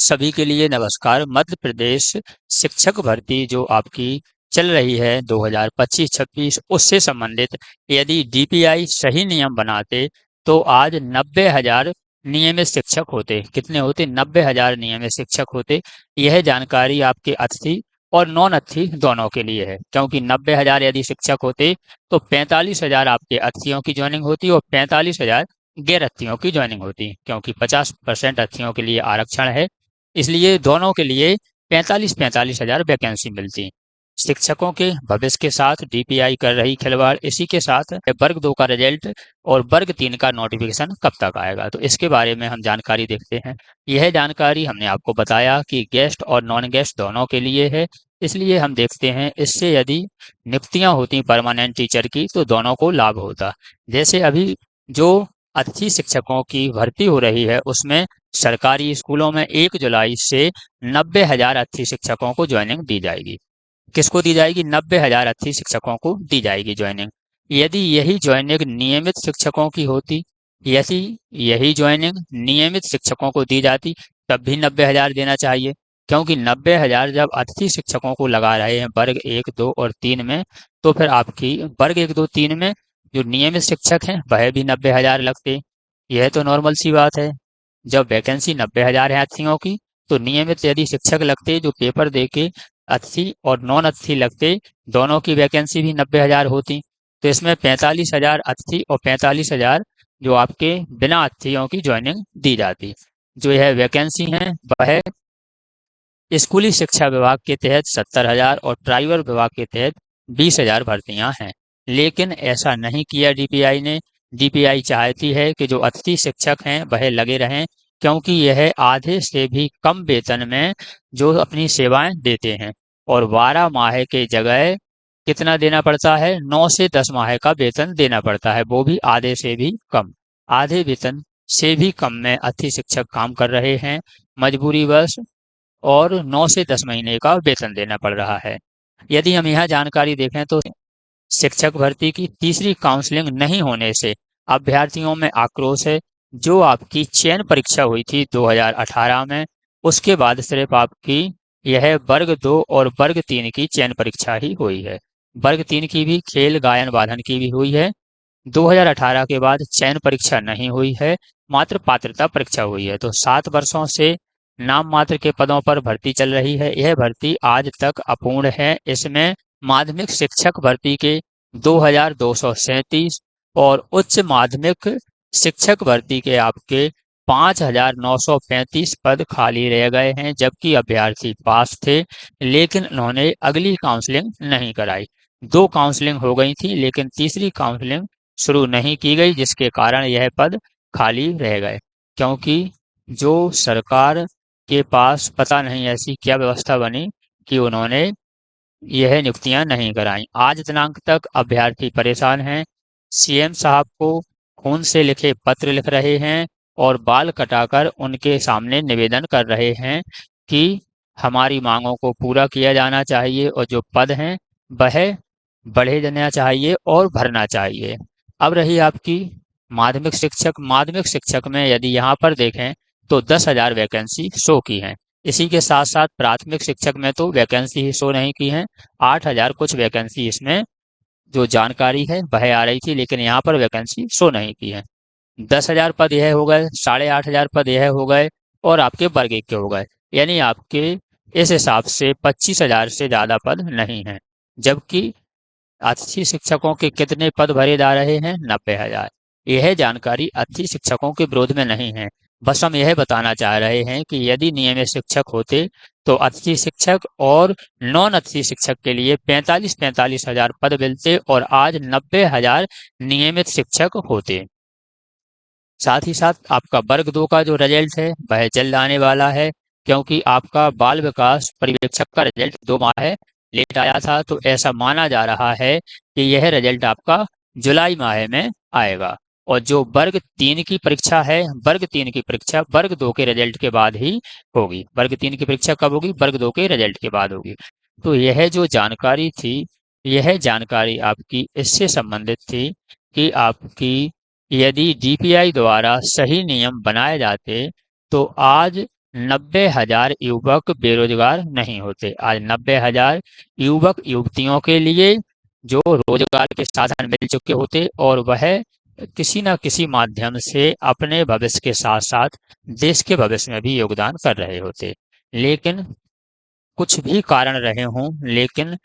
सभी के लिए नमस्कार। मध्य प्रदेश शिक्षक भर्ती जो आपकी चल रही है 2025-26 उससे संबंधित यदि डीपीआई सही नियम बनाते तो आज 90,000 नियमित शिक्षक होते। कितने होते? 90,000 नियमित शिक्षक होते। यह जानकारी आपके अतिथि और नॉन अतिथि दोनों के लिए है, क्योंकि 90,000 यदि शिक्षक होते तो 45,000 आपके अतिथियों की ज्वाइनिंग होती और 45,000 गैर अतिथियों की ज्वाइनिंग होती, क्योंकि 50% अतिथियों के लिए आरक्षण है। इसलिए दोनों के लिए 45,000 वैकेंसी मिलती। शिक्षकों के भविष्य के साथ डीपीआई कर रही खिलवाड़। इसी के साथ वर्ग 2 का रिजल्ट और वर्ग 3 का नोटिफिकेशन कब तक आएगा, तो इसके बारे में हम जानकारी देखते हैं। यह जानकारी हमने आपको बताया कि गेस्ट और नॉन गेस्ट दोनों के लिए है। इसलिए हम देखते हैं इससे यदि नियुक्तियां होती परमानेंट टीचर की तो दोनों को लाभ होता। जैसे अभी जो अतिथि शिक्षकों की भर्ती हो रही है उसमें सरकारी स्कूलों में 1 जुलाई से 90,000 अतिथि शिक्षकों को ज्वाइनिंग दी जाएगी। किसको दी जाएगी? 90,000 अतिथि शिक्षकों को दी जाएगी ज्वाइनिंग। यदि यही ज्वाइनिंग नियमित शिक्षकों की होती, यदि यही ज्वाइनिंग नियमित शिक्षकों को दी जाती तब भी 90,000 देना चाहिए, क्योंकि 90,000 जब अतिथि शिक्षकों को लगा रहे हैं वर्ग 1, 2 और 3 में, तो फिर आपकी वर्ग 1, 2, 3 में जो नियमित शिक्षक हैं वह भी 90,000 लगते। यह तो नॉर्मल सी बात है। जब वैकेंसी 90,000 है अतिथियों की तो नियमित यदि शिक्षक लगते जो पेपर दे के अतिथि और नॉन अतिथि लगते, दोनों की वैकेंसी भी 90,000 होती। तो इसमें 45,000 अतिथि और 45,000 जो आपके बिना अतिथियों की ज्वाइनिंग दी जाती। जो यह वैकेंसी है वह स्कूली शिक्षा विभाग के तहत 70,000 और ट्राइबल विभाग के तहत 20,000 भर्तियां हैं। लेकिन ऐसा नहीं किया डीपीआई ने। डीपीआई चाहती है कि जो अतिथि शिक्षक हैं वह लगे रहें, क्योंकि यह आधे से भी कम वेतन में जो अपनी सेवाएं देते हैं। और 12 माह के जगह कितना देना पड़ता है? 9 से 10 माह का वेतन देना पड़ता है, वो भी आधे से भी कम। आधे वेतन से भी कम में अतिथि शिक्षक काम कर रहे हैं मजबूरीवश, और 9 से 10 महीने का वेतन देना पड़ रहा है। यदि हम यहाँ जानकारी देखें तो शिक्षक भर्ती की तीसरी काउंसलिंग नहीं होने से अभ्यर्थियों में आक्रोश है। जो आपकी चयन परीक्षा हुई थी 2018 में, उसके बाद सिर्फ आपकी यह वर्ग 2 और वर्ग 3 की चयन परीक्षा ही हुई है। वर्ग 3 की भी खेल गायन वादन की भी हुई है। 2018 के बाद चयन परीक्षा नहीं हुई है, मात्र पात्रता परीक्षा हुई है। तो 7 वर्षों से नाम मात्र के पदों पर भर्ती चल रही है। यह भर्ती आज तक अपूर्ण है। इसमें माध्यमिक शिक्षक भर्ती के 2,237 और उच्च माध्यमिक शिक्षक भर्ती के आपके 5,935 पद खाली रह गए हैं, जबकि अभ्यर्थी पास थे लेकिन उन्होंने अगली काउंसलिंग नहीं कराई। 2 काउंसलिंग हो गई थी लेकिन तीसरी काउंसलिंग शुरू नहीं की गई, जिसके कारण यह पद खाली रह गए। क्योंकि जो सरकार के पास पता नहीं ऐसी क्या व्यवस्था बनी कि उन्होंने यह नियुक्तियां नहीं कराई। आज दिनांक तक अभ्यर्थी परेशान हैं। सीएम साहब को खून से लिखे पत्र लिख रहे हैं और बाल कटाकर उनके सामने निवेदन कर रहे हैं कि हमारी मांगों को पूरा किया जाना चाहिए और जो पद हैं वह बढ़े जाना चाहिए और भरना चाहिए। अब रही आपकी माध्यमिक शिक्षक में यदि यहाँ पर देखें तो 10,000 वैकेंसी शो की हैं। इसी के साथ साथ प्राथमिक शिक्षक में तो वैकेंसी ही शो नहीं की है। 8,000 कुछ वैकेंसी इसमें जो जानकारी है वह आ रही थी, लेकिन यहाँ पर वैकेंसी शो नहीं की है। 10,000 पद यह हो गए, 8,500 पद यह हो गए और आपके वर्ग एक के हो गए। यानी आपके इस हिसाब से 25,000 से ज्यादा पद नहीं है। जबकि अतिथि शिक्षकों के कितने पद भरे जा रहे हैं? 90,000। यह जानकारी अतिथि शिक्षकों के विरोध में नहीं है। बस हम यह बताना चाह रहे हैं कि यदि नियमित शिक्षक होते तो अतिथि शिक्षक और नॉन अतिथि शिक्षक के लिए 45,000 पद मिलते और आज 90,000 नियमित शिक्षक होते। साथ ही साथ आपका वर्ग 2 का जो रिजल्ट है वह जल्द आने वाला है, क्योंकि आपका बाल विकास पर्यवेक्षक का रिजल्ट 2 माह लेट आया था। तो ऐसा माना जा रहा है कि यह रिजल्ट आपका जुलाई माह में आएगा। और जो वर्ग 3 की परीक्षा है, वर्ग 3 की परीक्षा वर्ग 2 के रिजल्ट के बाद ही होगी। वर्ग 3 की परीक्षा कब होगी? वर्ग 2 के रिजल्ट के बाद होगी। तो यह जो जानकारी थी, यह जानकारी आपकी इससे संबंधित थी कि आपकी यदि डीपीआई द्वारा सही नियम बनाए जाते तो आज 90,000 युवक बेरोजगार नहीं होते। आज 90,000 युवक युवतियों के लिए जो रोजगार के साधन मिल चुके होते और वह किसी न किसी माध्यम से अपने भविष्य के साथ साथ देश के भविष्य में भी योगदान कर रहे होते। लेकिन कुछ भी कारण रहे हों, लेकिन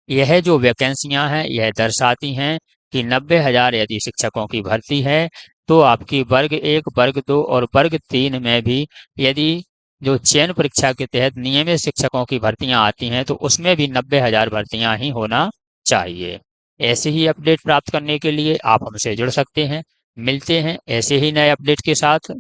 यह जो वैकेंसियां हैं यह दर्शाती हैं कि 90,000 यदि शिक्षकों की भर्ती है तो आपकी वर्ग 1, वर्ग 2 और वर्ग 3 में भी यदि जो चयन परीक्षा के तहत नियमित शिक्षकों की भर्तियां आती हैं तो उसमें भी 90,000 भर्तियां ही होना चाहिए। ऐसे ही अपडेट प्राप्त करने के लिए आप हमसे जुड़ सकते हैं। मिलते हैं ऐसे ही नए अपडेट के साथ।